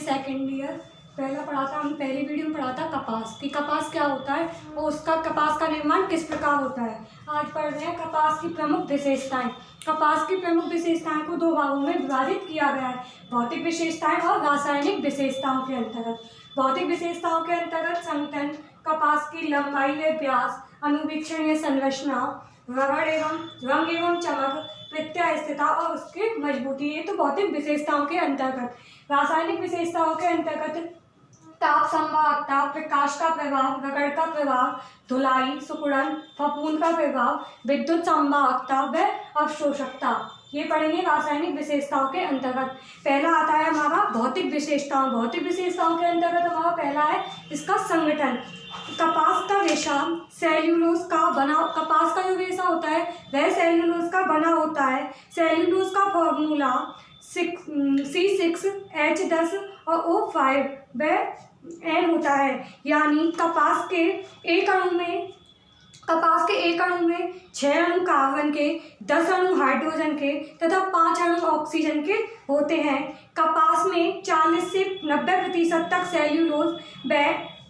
Second year पहला पढ़ा था, हमने पहली वीडियो में पढ़ा था कपास कि कपास क्या होता है और उसका कपास का निर्माण किस प्रकार होता है। आज पढ़ रहे हैं कपास की प्रमुख विशेषताएं। कपास की प्रमुख विशेषताएं को दो भागों में विभाजित किया गया है, भौतिक विशेषताएं और रासायनिक विशेषताओं के अंतर्गत। भौतिक विशेषताओं के अंतर्गत संगठन, कपास की लंबाई व व्यास, अनुवीक्षणीय संरचना, रगड़ एवं रंग एवं चमक, प्रत्यय स्थिरता और उसकी मजबूती, ये तो भौतिक विशेषताओं के अंतर्गत। रासायनिक विशेषताओं के अंतर्गत ताप संवाहकता, प्रकाश का प्रभाव, रगड़ का प्रभाव, धुलाई, सिकुड़न, फफूंद का प्रभाव, विद्युत संवाहकता व अवशोषकता, ये पढ़ेंगे रासायनिक विशेषताओं के अंतर्गत। पहला आता है हमारा भौतिक विशेषताओं। भौतिक विशेषताओं के अंतर्गत हमारा पहला है इसका संगठन। कपास का रेशा सेल्यूलोज का बना, कपास का जो रेशा होता है वह सेल्यूलोज का बना होता है। सेल्यूलोज का फॉर्मूला C6H10 और O5 व N होता है, यानी कपास के एक अणु में 6 अणु कार्बन के, 10 अणु हाइड्रोजन के तथा 5 अणु ऑक्सीजन के होते हैं। कपास में 40 से 90% तक सेल्यूलोज व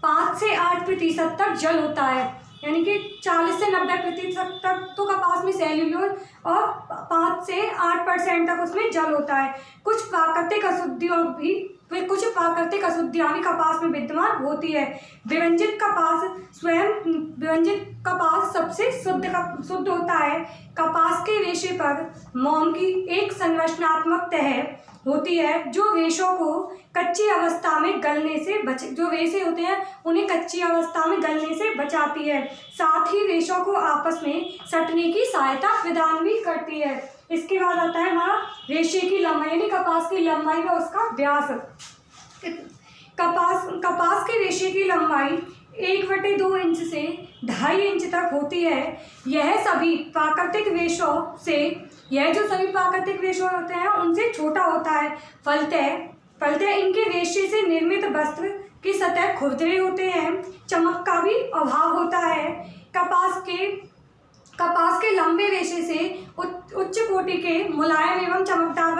5 से 8% तक जल होता है, यानी कि 40 से 90% तक तो कपास में सेल्यूलोज और 5 से 8% तक उसमें जल होता है। कुछ प्राकृतिक अशुद्धियाँ भी कपास में विद्यमान होती है। विरंजित कपास सबसे शुद्ध होता है। कपास के रेशे पर मोम की एक संरचनात्मक तह होती है जो रेशों को कच्ची अवस्था में गलने से जो रेशे होते हैं उन्हें कच्ची अवस्था में गलने से बचाती है, साथ ही रेशों को आपस में सटने की सहायता प्रदान भी करती है। इसके बाद आता है हमारा रेशे की लंबाई, यानी कपास की लंबाई व उसका व्यास। कपास के रेशे की लंबाई 1/2 इंच से 2.5 इंच तक होती है। यह जो सभी प्राकृतिक रेशों होते हैं उनसे छोटा होता है। फलतः इनके रेशे से निर्मित वस्त्र की सतह खुरदरे होते हैं। चमक का भी अभाव होता है। कपास के लंबे रेशे से उच्च कोटि के मुलायम एवं चमकदार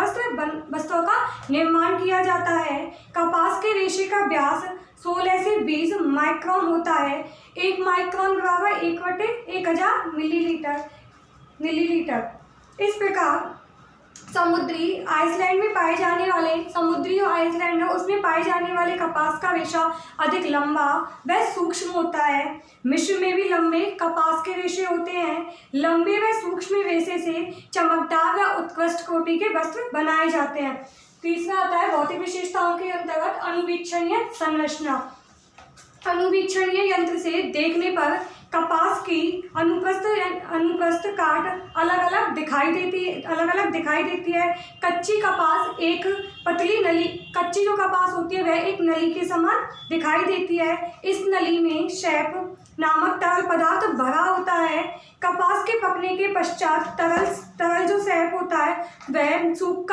वस्त्रों का निर्माण किया जाता है। कपास के रेशे का व्यास 16 से 20 माइक्रोन होता है। 1 माइक्रोन बराबर 1/1000 मिलीलीटर। इस प्रकार समुद्री और आइसलैंड है उसमें पाए जाने वाले कपास का रेशा अधिक लंबा व सूक्ष्म होता है। मिस्र में भी लंबे कपास के रेशे होते हैं। लंबे व सूक्ष्म रेशे से चमकदार व उत्कृष्ट कोटि के वस्त्र बनाए जाते हैं। तीसरा आता है भौतिक विशेषताओं के अंतर्गत अनुवीक्षणीय संरचना। अनुवीक्षणीय यंत्र से देखने पर कपास की अनुप्रस्थ काट अलग अलग दिखाई देती है। कच्ची जो कपास होती है वह एक नली के समान दिखाई देती है। इस नली में शैप नामक तरल पदार्थ भरा होता है। कपास के पकने के पश्चात तरल जो शैप होता है वह सूख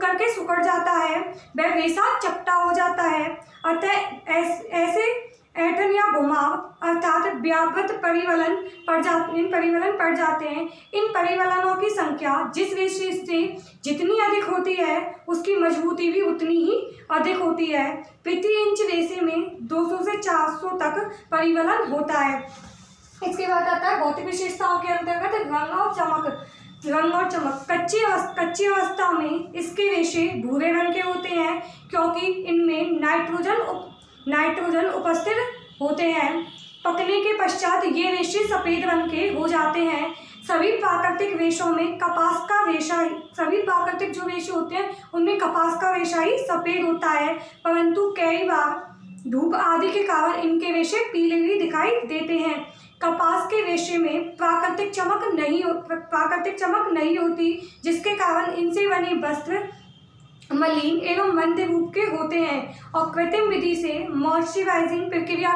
करके सिकुड़ जाता है, वह रेशा चपटा हो जाता है। अतः ऐसे ऐंठन या घुमाव अर्थात व्यावृत परिवलन पड़ जाते हैं। इन परिवलनों की संख्या जिस रेशे से जितनी अधिक होती है उसकी मजबूती भी उतनी ही अधिक होती है। प्रति इंच रेशे में 200 से 400 तक परिवलन होता है। इसके बाद आता है भौतिक विशेषताओं के अंतर्गत रंग और चमक। कच्ची अवस्था में इसके रेशे भूरे रंग के होते हैं क्योंकि इनमें नाइट्रोजन उपस्थित होते हैं। पकने के पश्चात ये रेशे सफेद रंग के हो जाते हैं। सभी प्राकृतिक जो रेशे होते हैं उनमें कपास का रेशा ही सफेद होता है, परंतु कई बार धूप आदि के कारण इनके रेशे पीले भी दिखाई देते हैं। कपास के रेशे में प्राकृतिक चमक नहीं होती, जिसके कारण इनसे बने वस्त्र मलिन एवं मंद रूप के होते हैं और कृत्रिम विधि से मॉइस्चराइजिंग प्रक्रिया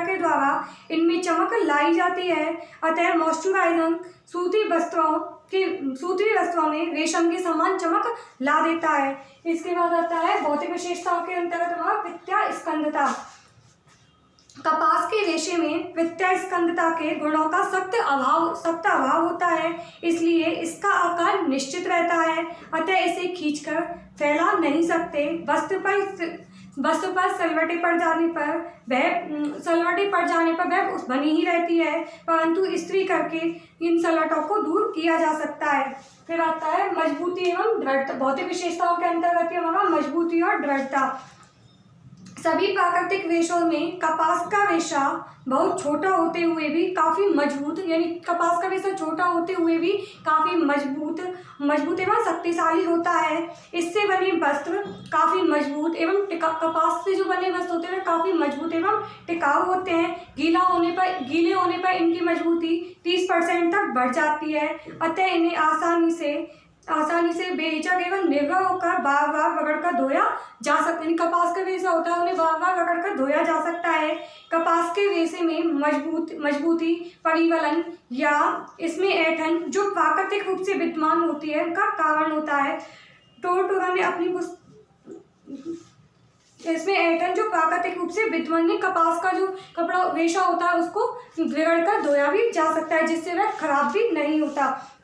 के द्वारा इनमें चमक लाई जाती है। अतः मॉइस्चराइजिंग सूती वस्त्रों में रेशम के समान चमक ला देता है। इसके बाद आता है भौतिक विशेषताओं के अंतर्गत प्रत्यय स्कंदता। कपास के रेशे में प्रत्यय स्कंदता के गुणों का सख्त अभाव होता है, इसलिए इसका आकार निश्चित रहता है। अतः इसे खींचकर फैला नहीं सकते। वस्त्र पर सलवटें पड़ जाने पर वह उस बनी ही रहती है, परंतु इस्त्री करके इन सलवटों को दूर किया जा सकता है। फिर आता है मजबूती एवं दृढ़ता। भौतिक विशेषताओं के अंतर्गत हमारा मजबूती और दृढ़ता। सभी प्राकृतिक रेशों में कपास का रेशा बहुत छोटा होते हुए भी काफ़ी मजबूत, यानी कपास का रेशा छोटा होते हुए भी काफ़ी मजबूत एवं शक्तिशाली होता है। इससे बने वस्त्र काफ़ी मजबूत एवं कपास से जो बने वस्त्र होते हैं काफ़ी मजबूत एवं टिकाऊ होते हैं। गीले होने पर इनकी मजबूती 30% तक बढ़ जाती है। अतः इन्हें आसानी से बेहिचक एवं निर्भर होकर बार बार रगड़कर धोया जा सकता है। कपास का रेशा होता है, उन्हें बार बार रगड़कर धोया जा सकता है। कपास के रेशे में मजबूती, परिवलन या इसमें ऐंठन जो प्राकृतिक रूप से विद्यमान होती है का कारण होता है। टोरा ने अपनी इसमें ऐंठन जो प्राकृतिक रूप से विद्यमान है, कपास का जो कपड़ा रेशा होता है उसको रगड़कर धोया भी जा सकता है, जिससे वह खराब भी नहीं होता।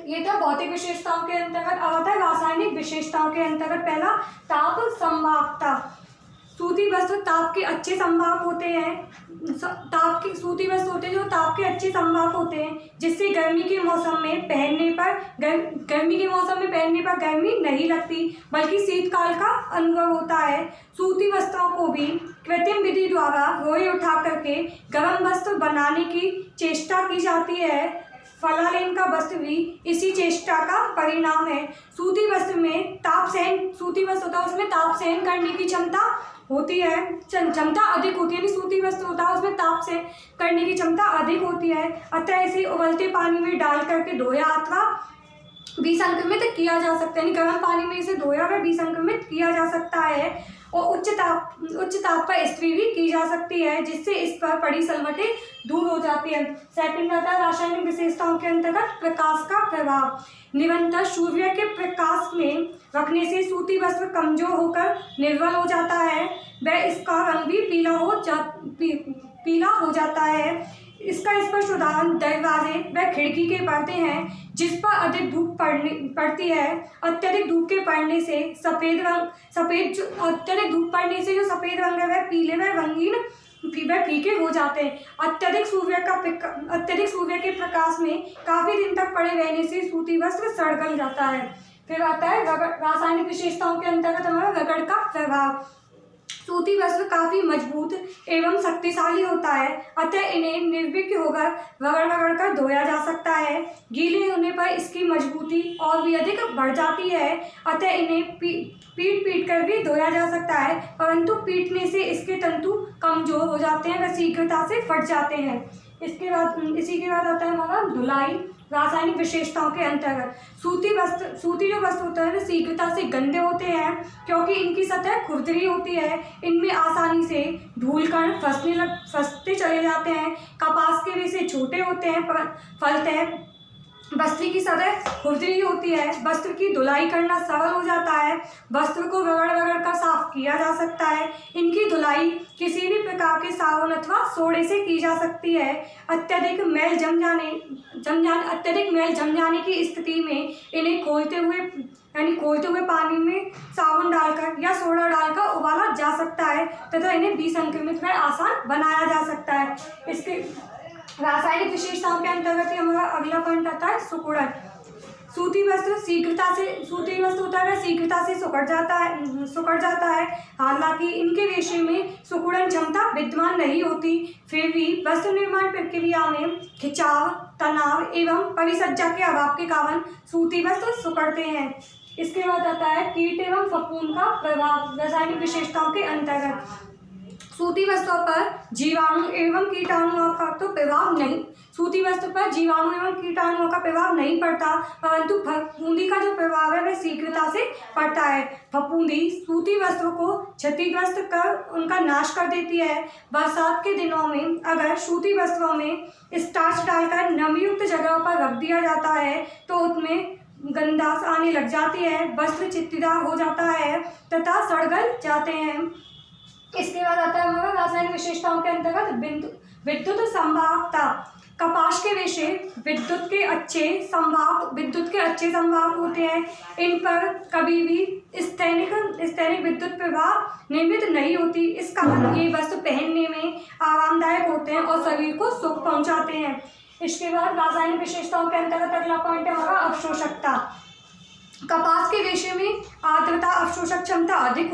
ये था भौतिक विशेषताओं के अंतर्गत। अब आता है रासायनिक विशेषताओं के अंतर्गत। पहला ताप संवाहकता। सूती वस्त्र ताप के अच्छे संवाहक होते हैं। सूती वस्त्र होते हैं जो ताप के अच्छे संवाहक होते हैं, जिससे गर्मी के मौसम में पहनने पर गर्मी नहीं लगती, बल्कि शीतकाल का अनुभव होता है। सूती वस्त्रों को भी कृत्रिम विधि द्वारा रोए उठा करके गर्म वस्त्र बनाने की चेष्टा की जाती है। फलालेन का वस्त्र भी इसी चेष्टा का परिणाम है। सूती वस्त्र होता है उसमें ताप सहन करने की क्षमता होती है, क्षमता अधिक होती है। सूती वस्त्र होता है उसमें ताप सहन करने की क्षमता अधिक होती है। अतः इसे उबलते पानी में डाल करके धोया अथवा विसंक्रमित किया जा सकता है, यानी गर्म पानी में इसे धोया व विसंक्रमित किया जा सकता है। और उच्च ताप पर इस्त्री भी की जा सकती है, जिससे इस पर पड़ी सलवटें दूर हो जाती है। सेकंड आता है रासायनिक विशेषताओं के अंतर्गत प्रकाश का प्रभाव। निरंतर सूर्य के प्रकाश में रखने से सूती वस्त्र कमजोर होकर निर्बल हो जाता है, वह इसका रंग भी पीला हो जाता है। इसका स्पष्ट उदाहरण दरवाजे व खिड़की के पर्दे हैं, जिस पर अधिक धूप पड़ती है। अत्यधिक धूप पड़ने से जो सफ़ेद रंग है वह पीले व रंगीन वह फीके हो जाते हैं। अत्यधिक सूर्य के प्रकाश में काफ़ी दिन तक पड़े रहने से सूती वस्त्र सड़ गल जाता है। फिर आता है रासायनिक विशेषताओं के अंतर्गत हमारा रगड़ का प्रभाव। सूती वस्त्र काफ़ी मजबूत एवं शक्तिशाली होता है, अतः इन्हें निर्विघ्न होकर रगड़ कर धोया जा सकता है। गीले होने पर इसकी मजबूती और भी अधिक बढ़ जाती है, अतः इन्हें पीट कर भी धोया जा सकता है, परंतु पीटने से इसके तंतु कमजोर हो जाते हैं व शीघ्रता से फट जाते हैं। इसी के बाद आता है हमारा धुलाई। रासायनिक विशेषताओं के अंतर्गत सूती जो वस्त्र होता है शीघ्रता से गंदे होते हैं, क्योंकि इनकी सतह खुरदरी होती है। इनमें आसानी से धूल कण फंसते चले जाते हैं। कपास के रेशे छोटे होते हैं, फलतः वस्त्र की सतह खुरदरी होती है। वस्त्र की धुलाई करना सरल हो जाता है। वस्त्र को रगड़ कर साफ किया जा सकता है। इनकी धुलाई किसी भी प्रकार के साबुन अथवा सोडे से की जा सकती है। अत्यधिक मैल जम जाने की स्थिति में इन्हें खोलते हुए पानी में साबुन डालकर या सोडा डालकर उबाला जा सकता है तथा इन्हें विसंक्रमित व आसान बनाया जा सकता है। इसके रासायनिक विशेषताओं के अंतर्गत हमारा अगला पॉइंट आता है सिकुड़न। सूती वस्त्र होता है वह शीघ्रता से सिकुड़ जाता है। हालांकि इनके रेशे में सिकुड़न क्षमता विद्यमान नहीं होती, फिर भी वस्त्र निर्माण प्रक्रिया में खिंचाव, तनाव एवं परिसज्जा के अभाव के कारण सूती वस्त्र सिकुड़ते हैं। इसके बाद आता है कीट एवं फफूंद का प्रभाव। रासायनिक विशेषताओं के अंतर्गत सूती वस्त्रों पर जीवाणु एवं कीटाणुओं का प्रभाव नहीं पड़ता, परंतु फफूंदी का जो प्रभाव है वह शीघ्रता से पड़ता है। फफूंदी सूती वस्त्रों को क्षतिग्रस्त कर उनका नाश कर देती है। बरसात के दिनों में अगर सूती वस्त्रों में स्टार्च डालकर नमीयुक्त जगह पर रख दिया जाता है तो उसमें गंधास आने लग जाती है, वस्त्र चित्तीदार हो जाता है तथा सड़ गल जाते हैं। इसके बाद आता है हमारा रासायनिक विशेषताओं के अंतर्गत विद्युत संवाहकता। कपास के रेशे विद्युत के अच्छे संवाहक होते हैं। इन पर कभी भी स्थैनिक विद्युत प्रवाह निर्मित नहीं होती। इस कारण ये वस्त्र पहनने में आरामदायक होते हैं और शरीर को सुख पहुंचाते हैं। इसके बाद रासायनिक विशेषताओं के अंतर्गत अगला पॉइंट है हमारा अवशोषकता। कपास के रेशे में आर्द्रता अवशोषक क्षमता अधिक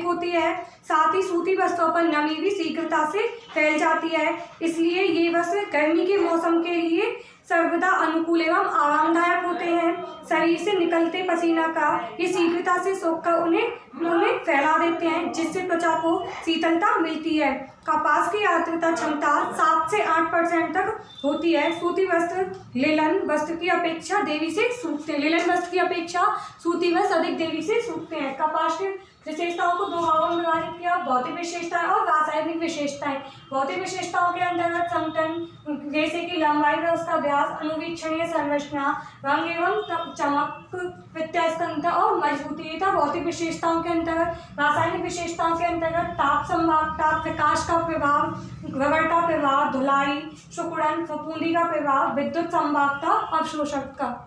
होती है। साथ ही सूती वस्त्रों पर नमी भी शीघ्रता से फैल जाती है। इसलिए ये वस्त्र गर्मी के मौसम के लिए सर्वदा अनुकूल एवं आरामदायक होते हैं। शरीर से निकलते पसीना का ये शीघ्रता से सोखकर उन्हें फैला देते हैं, जिससे त्वचा को शीतलता मिलती है। कपास की आर्द्रता क्षमता 7 से 8% तक होती है। सूती वस्त्र लिनन वस्त्र की अपेक्षा देरी से सूखते हैं। लिनन वस्त्र की अपेक्षा सूती वस्त्र अधिक देरी से सूखते हैं। कपास की विशेषताओं को दो भागों में विभाजित किया, भौतिक विशेषताएं और रासायनिक विशेषताएं। भौतिक विशेषताओं के अंतर्गत संगठन, जैसे कि लंबाई व उसका व्यास, अनुवीक्षणीय संरचना, रंग एवं चमक, प्रत्यास्कंदता और मजबूती था भौतिक विशेषताओं के अंतर्गत। रासायनिक विशेषताओं के अंतर्गत ताप संवाहकता, प्रकाश का प्रभाव, रबड़ का प्रभाव, धुलाई, सिकुड़न, फफूंदी का प्रभाव, विद्युत संवाहकता, अवशोषकता।